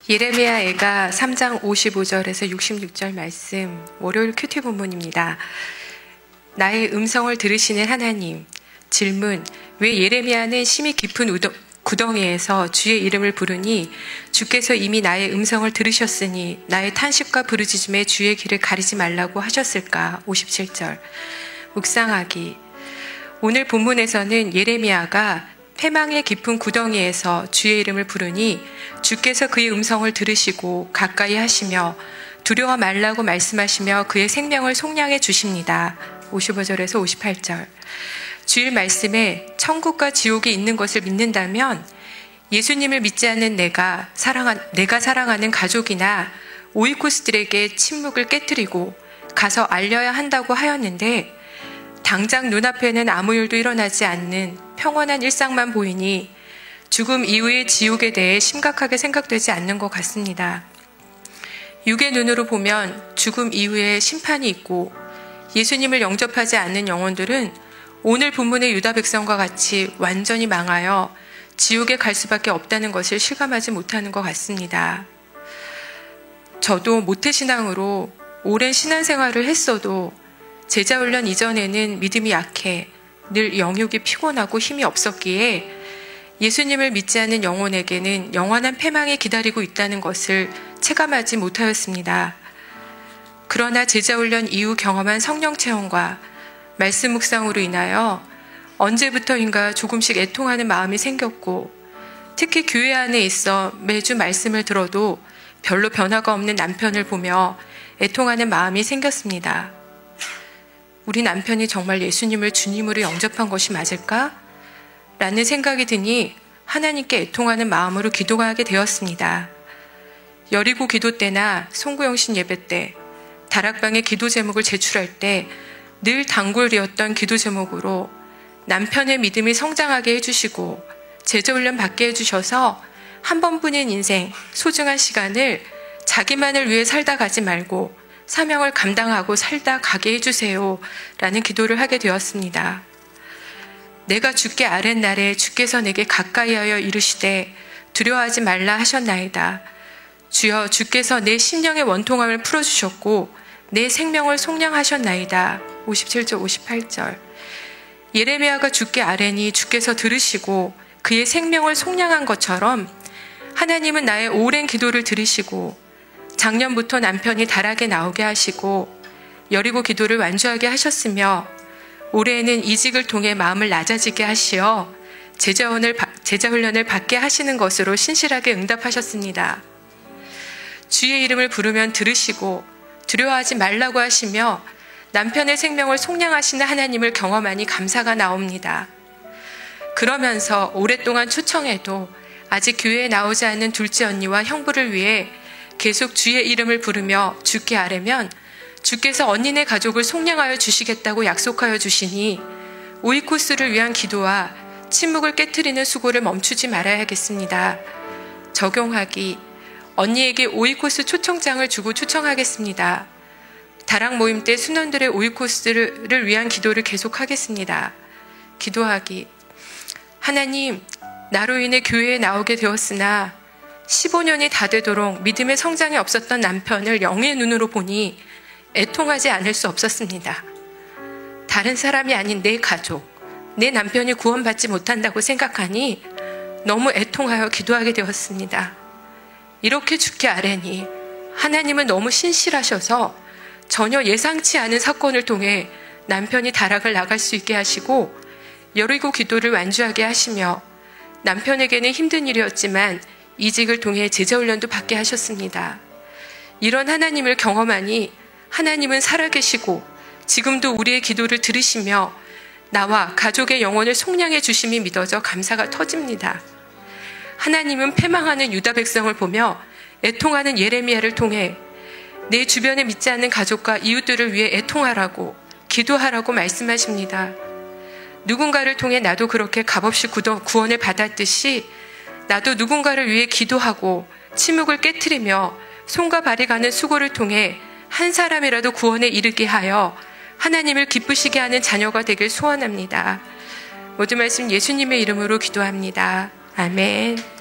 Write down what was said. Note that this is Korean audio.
예레미야애가 3장 55절에서 66절 말씀, 월요일 큐티 본문입니다. 나의 음성을 들으시는 하나님. 질문, 왜 예레미야는 심히 깊은 구덩이에서 주의 이름을 부르니 주께서 이미 나의 음성을 들으셨으니 나의 탄식과 부르짖음에 주의 길을 가리지 말라고 하셨을까? 57절. 묵상하기. 오늘 본문에서는 예레미야가 패망의 깊은 구덩이에서 주의 이름을 부르니 주께서 그의 음성을 들으시고 가까이 하시며 두려워 말라고 말씀하시며 그의 생명을 속량해 주십니다. 55절에서 58절. 주일 말씀에 천국과 지옥이 있는 것을 믿는다면 예수님을 믿지 않는 내가 사랑하는 가족이나 오이코스들에게 침묵을 깨뜨리고 가서 알려야 한다고 하였는데 당장 눈앞에는 아무 일도 일어나지 않는 평온한 일상만 보이니 죽음 이후의 지옥에 대해 심각하게 생각되지 않는 것 같습니다. 육의 눈으로 보면 죽음 이후에 심판이 있고 예수님을 영접하지 않는 영혼들은 오늘 본문의 유다 백성과 같이 완전히 망하여 지옥에 갈 수밖에 없다는 것을 실감하지 못하는 것 같습니다. 저도 모태신앙으로 오랜 신앙생활을 했어도 제자훈련 이전에는 믿음이 약해 늘 영육이 피곤하고 힘이 없었기에 예수님을 믿지 않는 영혼에게는 영원한 패망이 기다리고 있다는 것을 체감하지 못하였습니다. 그러나 제자훈련 이후 경험한 성령 체험과 말씀 묵상으로 인하여 언제부터인가 조금씩 애통하는 마음이 생겼고 특히 교회 안에 있어 매주 말씀을 들어도 별로 변화가 없는 남편을 보며 애통하는 마음이 생겼습니다. 우리 남편이 정말 예수님을 주님으로 영접한 것이 맞을까? 라는 생각이 드니 하나님께 애통하는 마음으로 기도하게 되었습니다. 여리고 기도 때나 송구영신 예배 때 다락방에 기도 제목을 제출할 때 늘 단골이었던 기도 제목으로 남편의 믿음이 성장하게 해주시고 제자훈련 받게 해주셔서 한 번뿐인 인생 소중한 시간을 자기만을 위해 살다 가지 말고 사명을 감당하고 살다 가게 해주세요 라는 기도를 하게 되었습니다. 내가 주께 아랫날에 주께서 내게 가까이하여 이르시되 두려워하지 말라 하셨나이다. 주여 주께서 내 심령의 원통함을 풀어주셨고 내 생명을 속량하셨나이다. 57절 58절. 예레미야가 주께 아뢰니 주께서 들으시고 그의 생명을 속량한 것처럼 하나님은 나의 오랜 기도를 들으시고 작년부터 남편이 다락에 나오게 하시고 여리고 기도를 완주하게 하셨으며 올해에는 이직을 통해 마음을 낮아지게 하시어 제자훈련을 받게 하시는 것으로 신실하게 응답하셨습니다. 주의 이름을 부르면 들으시고 두려워하지 말라고 하시며 남편의 생명을 속량하시는 하나님을 경험하니 감사가 나옵니다. 그러면서 오랫동안 초청해도 아직 교회에 나오지 않는 둘째 언니와 형부를 위해 계속 주의 이름을 부르며 주께 아뢰면 주께서 언니네 가족을 속량하여 주시겠다고 약속하여 주시니 오이코스를 위한 기도와 침묵을 깨트리는 수고를 멈추지 말아야겠습니다. 적용하기. 언니에게 오이코스 초청장을 주고 초청하겠습니다. 다락 모임 때 순원들의 오이코스를 위한 기도를 계속하겠습니다. 기도하기. 하나님, 나로 인해 교회에 나오게 되었으나 15년이 다 되도록 믿음의 성장이 없었던 남편을 영의 눈으로 보니 애통하지 않을 수 없었습니다. 다른 사람이 아닌 내 가족, 내 남편이 구원받지 못한다고 생각하니 너무 애통하여 기도하게 되었습니다. 이렇게 주께 아뢰니 하나님은 너무 신실하셔서 전혀 예상치 않은 사건을 통해 남편이 다락을 나갈 수 있게 하시고 여리고 기도를 완주하게 하시며 남편에게는 힘든 일이었지만 이직을 통해 제자훈련도 받게 하셨습니다. 이런 하나님을 경험하니 하나님은 살아계시고 지금도 우리의 기도를 들으시며 나와 가족의 영혼을 속량해 주심이 믿어져 감사가 터집니다. 하나님은 패망하는 유다 백성을 보며 애통하는 예레미야를 통해 내 주변에 믿지 않는 가족과 이웃들을 위해 애통하라고 기도하라고 말씀하십니다. 누군가를 통해 나도 그렇게 값없이 구원을 받았듯이 나도 누군가를 위해 기도하고 침묵을 깨트리며 손과 발이 가는 수고를 통해 한 사람이라도 구원에 이르게 하여 하나님을 기쁘시게 하는 자녀가 되길 소원합니다. 모든 말씀 예수님의 이름으로 기도합니다. 아멘.